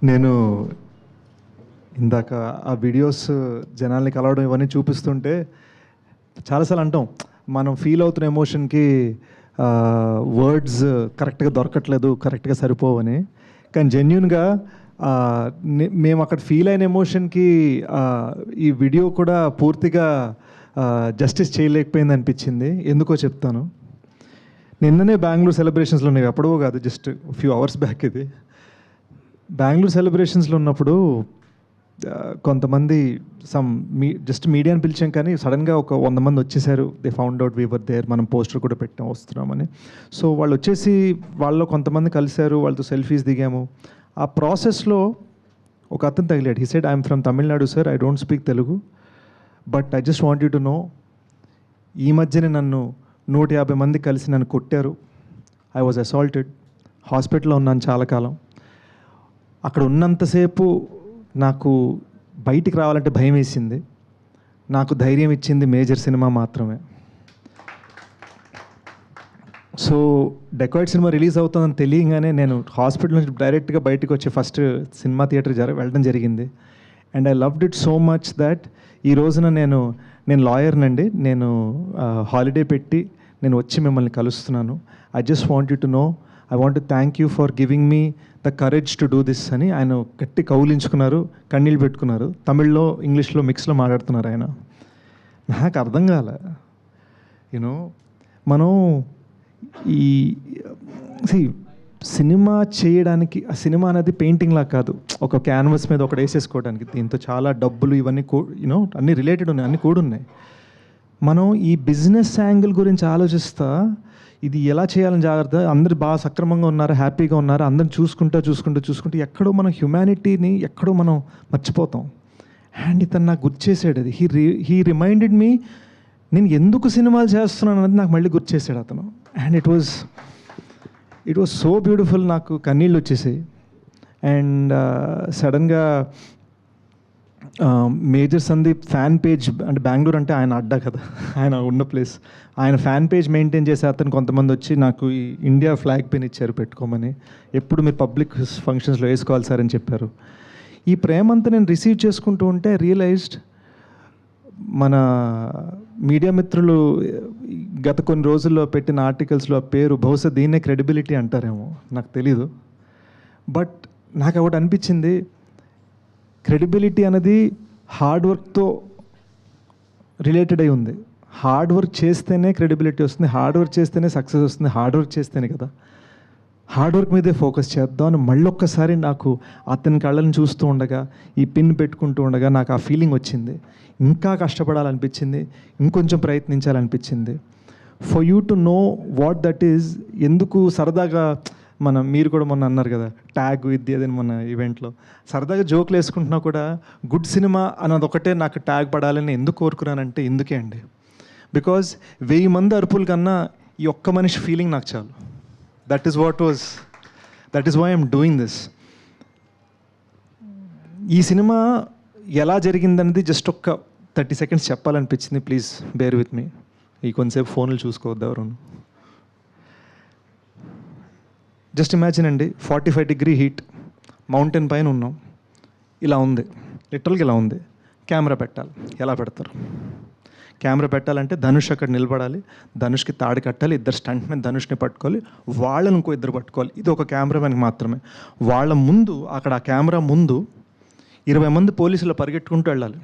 నేను ఇందాక ఆ వీడియోస్ జనాల్ని కలవడం ఇవన్నీ చూపిస్తుంటే చాలాసార్లు అంటాం, మనం ఫీల్ అవుతున్న ఎమోషన్కి వర్డ్స్ కరెక్ట్గా దొరకట్లేదు, కరెక్ట్గా సరిపోవని. కానీ జెన్యున్గా మేము అక్కడ ఫీల్ అయిన ఎమోషన్కి ఈ వీడియో కూడా పూర్తిగా జస్టిస్ చేయలేకపోయింది అనిపించింది. ఎందుకో చెప్తాను. నిన్ననే బెంగళూరు సెలబ్రేషన్స్లో ఉన్నాయి, ఎప్పుడో కాదు, జస్ట్ ఫ్యూ అవర్స్ బ్యాక్. ఇది బెంగళూరు సెలబ్రేషన్స్లో ఉన్నప్పుడు కొంతమంది జస్ట్ మీడియాని పిలిచాం, కానీ సడన్గా ఒక 100 మంది వచ్చేసారు. They found out whoever there, మనం పోస్టర్ కూడా పెట్టాం వస్తున్నామని. సో వాళ్ళు వచ్చేసి వాళ్ళలో కొంతమంది కలిశారు, వాళ్ళతో సెల్ఫీస్ దిగాము. ఆ ప్రాసెస్లో ఒక అతను తగిలాడు. He said, I'm from Tamil Nadu sir, I don't speak Telugu, but I just want you to know, ఈ మధ్యనే నన్ను 150 మంది కలిసి నన్ను కొట్టారు. I was assaulted. హాస్పిటల్లో ఉన్నాను చాలా కాలం. అక్కడ ఉన్నంతసేపు నాకు బయటికి రావాలంటే భయం వేసింది. నాకు ధైర్యం ఇచ్చింది మేజర్ సినిమా మాత్రమే. సో డెకాయిడ్ సినిమా రిలీజ్ అవుతుందని తెలియగానే నేను హాస్పిటల్ నుంచి డైరెక్ట్గా బయటకు వచ్చి ఫస్ట్ సినిమా థియేటర్ వెళ్ళడం జరిగింది. And I loved it so much that ఈ రోజున నేను లాయర్నండి. నేను హాలిడే పెట్టి నేను వచ్చి మిమ్మల్ని కలుస్తున్నాను. I just want you to know, I want to thank you for giving me the courage to do this అని ఆయన గట్టి కౌలించుకున్నారు, కన్నీళ్ళు పెట్టుకున్నారు. తమిళ్లో ఇంగ్లీష్లో మిక్స్లో మాట్లాడుతున్నారు ఆయన. నాకు అర్థం కాలే. యూనో మనం ఈ సినిమా చేయడానికి, ఆ సినిమా అనేది పెయింటింగ్లా కాదు, ఒక క్యాన్వస్ మీద ఒకటి వేసేసుకోవడానికి. దీంతో చాలా డబ్బులు ఇవన్నీ అన్నీ రిలేటెడ్ ఉన్నాయి, అన్నీ కూడున్నాయి. మనం ఈ బిజినెస్ యాంగిల్ గురించి ఆలోచిస్తా ఇది ఎలా చేయాలని జాగ్రత్త, అందరు బాగా సక్రమంగా ఉన్నారు, హ్యాపీగా ఉన్నారు, అందరిని చూసుకుంటూ ఎక్కడో మనం హ్యుమానిటీని ఎక్కడో మనం మర్చిపోతాం. అండ్ ఇతను నాకు గుర్తు చేసాడు అది. హీ రిమైండెడ్ మీ, నేను ఎందుకు సినిమాలు చేస్తున్నాను అనేది నాకు మళ్ళీ గుర్తు చేశాడు అతను. And it was so beautiful. నాకు కన్నీళ్ళు వచ్చేసాయి. అండ్ సడన్గా మేజర్ సందీప్ ఫ్యాన్ పేజ్, అంటే బెంగళూరు అంటే ఆయన అడ్డా కదా, ఆయన ఉన్న ప్లేస్, ఆయన ఫ్యాన్ పేజ్ మెయింటైన్ చేసే అతను కొంతమంది వచ్చి నాకు ఈ ఇండియా ఫ్లాగ్ పెన్ ఇచ్చారు పెట్టుకోమని. ఎప్పుడు మీరు పబ్లిక్ ఫంక్షన్స్లో వేసుకోవాలి సార్ అని చెప్పారు. ఈ ప్రేమంతా నేను రిసీవ్ చేసుకుంటూ ఉంటే రియలైజ్డ్, మన మీడియా మిత్రులు గత కొన్ని రోజుల్లో పెట్టిన ఆర్టికల్స్లో పేరు బహుశా దీన్నే క్రెడిబిలిటీ అంటారేమో, నాకు తెలీదు. బట్ నాకు ఒకటి అనిపించింది, క్రెడిబిలిటీ అనేది హార్డ్ వర్క్తో రిలేటెడ్ అయి ఉంది. హార్డ్ వర్క్ చేస్తేనే క్రెడిబిలిటీ వస్తుంది, హార్డ్ వర్క్ చేస్తేనే సక్సెస్ వస్తుంది, హార్డ్ వర్క్ చేస్తేనే కదా. హార్డ్ వర్క్ మీదే ఫోకస్ చేద్దాం అని మళ్ళొక్కసారి నాకు అతని కళ్ళని చూస్తూ ఉండగా, ఈ పిన్ పెట్టుకుంటూ ఉండగా నాకు ఆ ఫీలింగ్ వచ్చింది. ఇంకా కష్టపడాలనిపించింది, ఇంకొంచెం ప్రయత్నించాలనిపించింది. For you to know what that is. ఎందుకు సరదాగా మీరు కూడా మొన్న అన్నారు కదా ట్యాగ్ ఇది అదని మన ఈవెంట్లో, సరదాగా జోకులు వేసుకుంటున్నా కూడా గుడ్ సినిమా అన్నది ఒకటే నాకు ట్యాగ్ పడాలని ఎందుకు కోరుకున్నానంటే ఇందుకే అండి. బికాజ్ 1000 మంది అరుపుల కన్నా ఈ ఒక్క మనిషి ఫీలింగ్ నాకు చాలు. That is why I'm doing this. ఈ సినిమా ఎలా జరిగిందనేది జస్ట్ ఒక్క 30 seconds చెప్పాలనిపించింది. Please bear with me. ఈ కొంతసేపు ఫోన్లు చూసుకోవద్దు ఎవరు. జస్ట్ ఇమాజిన్ అండి, 45 degree హీట్, మౌంటైన్ పైన ఉన్నాం. ఇలా ఉంది, లిటరల్గా ఇలా ఉంది. కెమెరా పెట్టాలి, ఎలా పెడతారు? కెమెరా పెట్టాలంటే ధనుష్ అక్కడ నిలబడాలి, ధనుష్కి తాడు కట్టాలి, ఇద్దరు స్టంట్ మీద ధనుష్ని పట్టుకోవాలి, వాళ్ళని ఇంకో ఇద్దరు పట్టుకోవాలి. ఇది ఒక కెమెరామెన్కి మాత్రమే. వాళ్ళ ముందు, అక్కడ ఆ కెమెరా ముందు 20 మంది పోలీసులు పరిగెట్టుకుంటూ వెళ్ళాలి.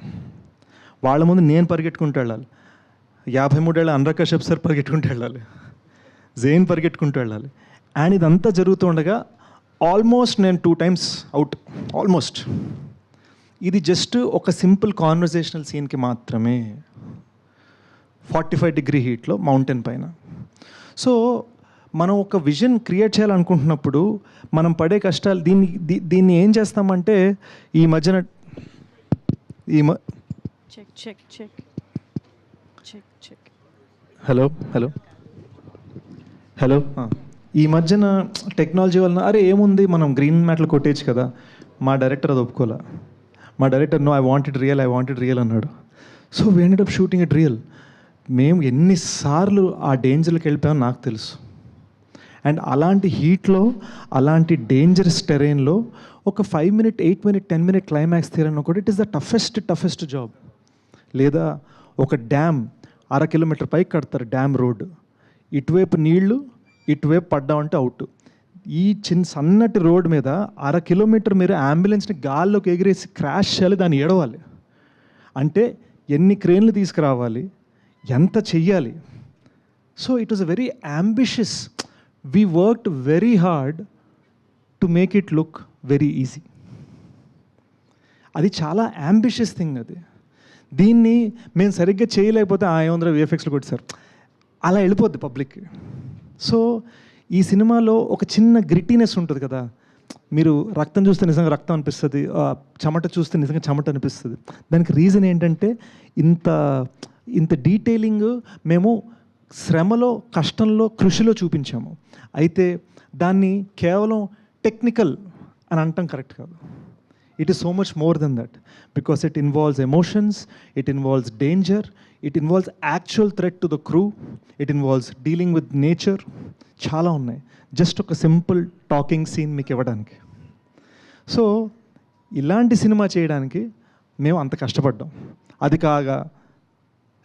వాళ్ళ ముందు నేను పరిగెట్టుకుంటూ వెళ్ళాలి, 53 ఏళ్ళ అనురాగ్ కశ్యప్ సార్ పరిగెట్టుకుంటూ వెళ్ళాలి, జైన్ పరిగెట్టుకుంటూ వెళ్ళాలి. అండ్ ఇదంతా జరుగుతూ ఉండగా ఆల్మోస్ట్ నేను 2 times అవుట్, ఆల్మోస్ట్. ఇది జస్ట్ ఒక సింపుల్ కాన్వర్జేషనల్ సీన్కి మాత్రమే, 45 degree హీట్లో మౌంటైన్ పైన. సో మనం ఒక విజన్ క్రియేట్ చేయాలనుకుంటున్నప్పుడు మనం పడే కష్టాలు, దీన్ని ఏం చేస్తామంటే ఈ మధ్యన హలో ఈ మధ్యన టెక్నాలజీ వలన అరే ఏముంది మనం గ్రీన్ మ్యాట్లు కొట్టేయచ్చు కదా. మా డైరెక్టర్ అది ఒప్పుకోలే. మా director no, I wanted real అన్నాడు. So we ended up shooting it real. మేము ఎన్నిసార్లు ఆ డేంజర్కి వెళ్ళిపోయామో నాకు తెలుసు. అండ్ అలాంటి హీట్లో, అలాంటి డేంజరస్ టెరైన్లో ఒక 5 minute 8 minute 10 minute క్లైమాక్స్ తీయాలన్నా కూడా it is the toughest job. లేదా ఒక డ్యామ్ 1/2 kilometer పైకి కడతారు, డ్యామ్ రోడ్డు, ఇటువైపు నీళ్లు ఇటువైపు పడ్డామంటే అవుట్. ఈ సన్నటి రోడ్ మీద 1/2 kilometer మీరు అంబులెన్స్ని గాల్లోకి ఎగిరేసి క్రాష్ చేయాలి, దాన్ని ఏడవాలి అంటే ఎన్ని క్రేన్లు తీసుకురావాలి, ఎంత చెయ్యాలి. So it was a very ambitious. We worked very hard to make it look very easy. అది చాలా అంబిషియస్ థింగ్. అది దీన్ని మేము సరిగ్గా చేయలేకపోతే ఏముందరూ విఎఫ్ఎక్స్లో కొట్టారు అలా వెళ్ళిపోద్ది పబ్లిక్కి. సో ఈ సినిమాలో ఒక చిన్న గ్రిటీనెస్ ఉంటుంది కదా, మీరు రక్తం చూస్తే నిజంగా రక్తం అనిపిస్తుంది, చెమట చూస్తే నిజంగా చెమట అనిపిస్తుంది. దానికి రీజన్ ఏంటంటే ఇంత డీటెయిలింగ్ మేము శ్రమలో, కష్టంలో, కృషిలో చూపించాము. అయితే దాన్ని కేవలం టెక్నికల్ అని అనటం కరెక్ట్ కాదు. It is so much more than that, because it involves emotions, it involves danger, it involves actual threat to the crew, it involves dealing with nature. చాలా ఉన్నాయి జస్ట్ ఒక సింపుల్ టాకింగ్ సీన్ మీకు ఇవ్వడానికి. So ఇలాంటి cinema చేయడానికి మేము అంత కష్టపడ్డాం. అది కాగా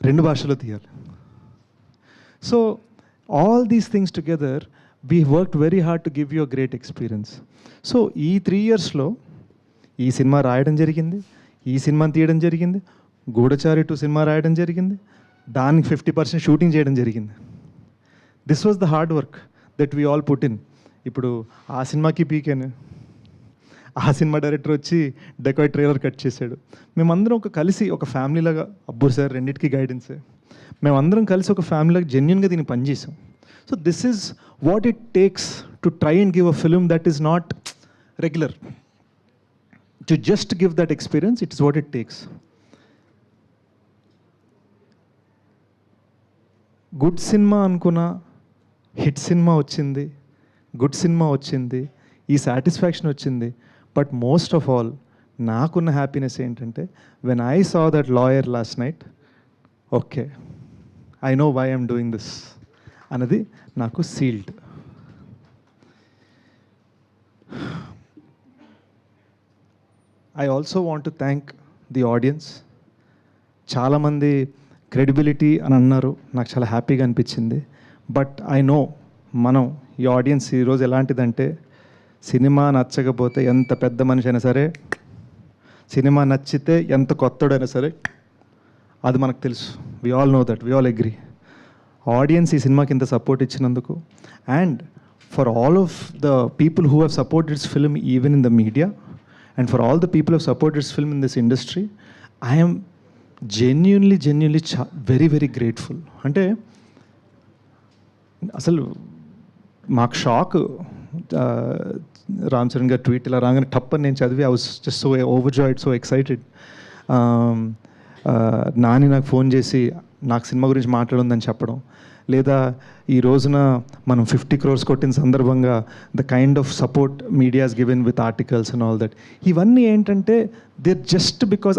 2 భాషల్లో తీయాలి. So all these things together we worked very hard to give you a great experience. So ఈ 3 yearsలో ఈ సినిమా రాయడం జరిగింది, ఈ సినిమాని తీయడం జరిగింది, గూఢచారి 2 సినిమా రాయడం జరిగింది, దానికి 50% షూటింగ్ చేయడం జరిగింది. This was the hard work that we all put in. ఇప్పుడు ఆ సినిమాకి పీకాను, ఆ సినిమా డైరెక్టర్ వచ్చి డెకాయ్ ట్రైలర్ కట్ చేశాడు. మేమందరం కలిసి ఒక ఫ్యామిలీలాగా, అబ్బూర్ సార్ రెండింటికి గైడెన్సే, మేమందరం కలిసి ఒక ఫ్యామిలీలాగా జెన్యున్గా దీన్ని పనిచేసాం. So this is what it takes to try and give a film that is not regular. To just give that experience, it is what it takes. Good cinema అనుకున్న హిట్ సినిమా వచ్చింది, గుడ్ సినిమా వచ్చింది, ఈ satisfaction వచ్చింది. But most of all నాకున్న happiness ఏంటంటే when I saw that lawyer last night, okay I know why I'm doing this అన్నది నాకు sealed. I also want to thank the audience. చాలామంది credibility అని అన్నారు, నాకు చాలా హ్యాపీగా అనిపించింది. బట్ ఐ నో ఈ ఆడియన్స్ ఈరోజు ఎలాంటిదంటే, సినిమా నచ్చకపోతే ఎంత పెద్ద మనిషి అయినా సరే, సినిమా నచ్చితే ఎంత కొత్తడైనా సరే, అది మనకు తెలుసు. We all know that, we all agree. Audience ఈ సినిమాకి ఇంత సపోర్ట్ ఇచ్చినందుకు, and for all of the people who have supported this film even in the media, and for all the people who have supported this film in this industry, I am genuinely very very grateful. అంటే అసలు మాకు shock, Ram Charan గారు tweet ఇలా రాగానే టప్పని నేను చదివి I was just so overjoyed, so excited. Nani నాకు ఫోన్ చేసి నాకు సినిమా గురించి మాట్లాడుందని చెప్పడం, లేదా ఈ రోజున మనం 50 crores కొట్టిన సందర్భంగా the kind of support media has given with articles and all that, ఇవన్నీ ఏంటంటే దేర్ జస్ట్ బికాజ్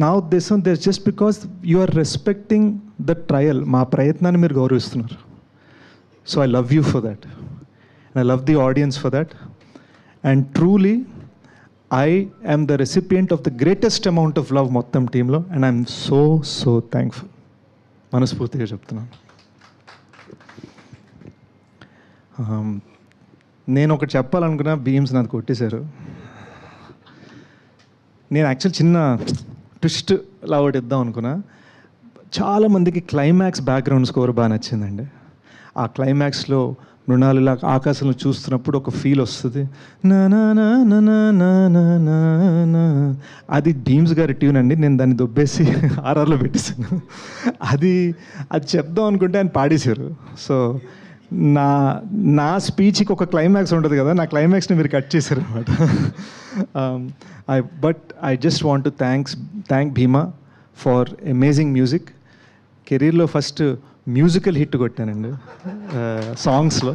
నా ఉద్దేశం there just because you are respecting the trial, మా ప్రయత్నాన్ని మీరు గౌరవిస్తున్నారు. So I love you for that, and I love the audience for that, and truly I am the recipient of the greatest amount of love మొత్తం టీంలో, and I'm so thankful. మనస్ఫూర్తిగా చెప్తున్నాను. నేను ఒకటి చెప్పాలనుకున్నా, బీమ్స్ నాది కొట్టేశారు. నేను యాక్చువల్ చిన్న ట్విస్ట్ లా ఒకటి ఇద్దాం అనుకున్నా. చాలామందికి క్లైమాక్స్ బ్యాక్గ్రౌండ్ స్కోర్ బాగా నచ్చిందండి. ఆ క్లైమాక్స్లో మృణాలు ఇలా ఆకాశంలో చూస్తున్నప్పుడు ఒక ఫీల్ వస్తుంది, నా నా నా నా నా నా నా నా. అది భీమ్స్ గారి ట్యూన్ అండి, నేను దాన్ని దొబ్బేసి ఆర్ఆర్లో పెట్టేశాను. అది చెప్దాం అనుకుంటే ఆయన పాడేశారు. సో నా స్పీచ్కి ఒక క్లైమాక్స్ ఉంటుంది కదా, నా క్లైమాక్స్ని మీరు కట్ చేశారు అనమాట. But I just want to thank Bhima for amazing music. కెరీర్లో ఫస్ట్ మ్యూజికల్ హిట్ కొట్టానండి సాంగ్స్లో.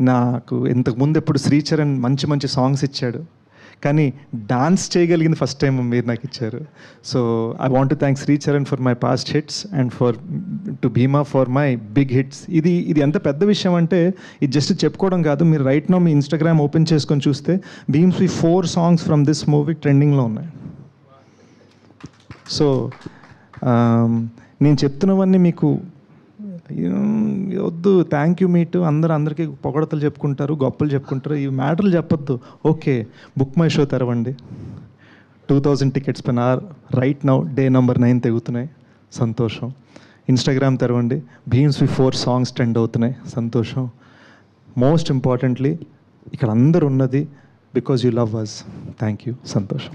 నాకు ఇంతకుముందు ఎప్పుడు శ్రీచరణ్ మంచి సాంగ్స్ ఇచ్చాడు, కానీ డాన్స్ చేయగలిగింది ఫస్ట్ టైం మీరు నాకు ఇచ్చారు. So I want to thank Shri Charan for my past hits and to Bheema for my big hits. ఇది ఎంత పెద్ద విషయం అంటే ఇది జస్ట్ చెప్పుకోవడం కాదు. మీరు రైట్ నో మీ ఇన్స్టాగ్రామ్ ఓపెన్ చేసుకొని చూస్తే భీమ్స్వి 4 సాంగ్స్ ఫ్రమ్ దిస్ మూవీ ట్రెండింగ్లో ఉన్నాయి. సో నేను చెప్తున్నవన్నీ మీకు వద్దు, థ్యాంక్ యూ మీట్ అందరికీ పొగడతలు చెప్పుకుంటారు, గొప్పలు చెప్పుకుంటారు, ఈ మ్యాటర్లు చెప్పొద్దు. ఓకే, బుక్ మై షో తెరవండి. 2000 టికెట్స్ పైన రైట్ నౌ డే నెంబర్ 9 తెగుతున్నాయి, సంతోషం. ఇన్స్టాగ్రామ్ తెరవండి, భీమ్స్వి 4 సాంగ్స్ ట్రెండ్ అవుతున్నాయి, సంతోషం. మోస్ట్ ఇంపార్టెంట్లీ ఇక్కడ అందరు ఉన్నది because you love us. Thank you, సంతోషం.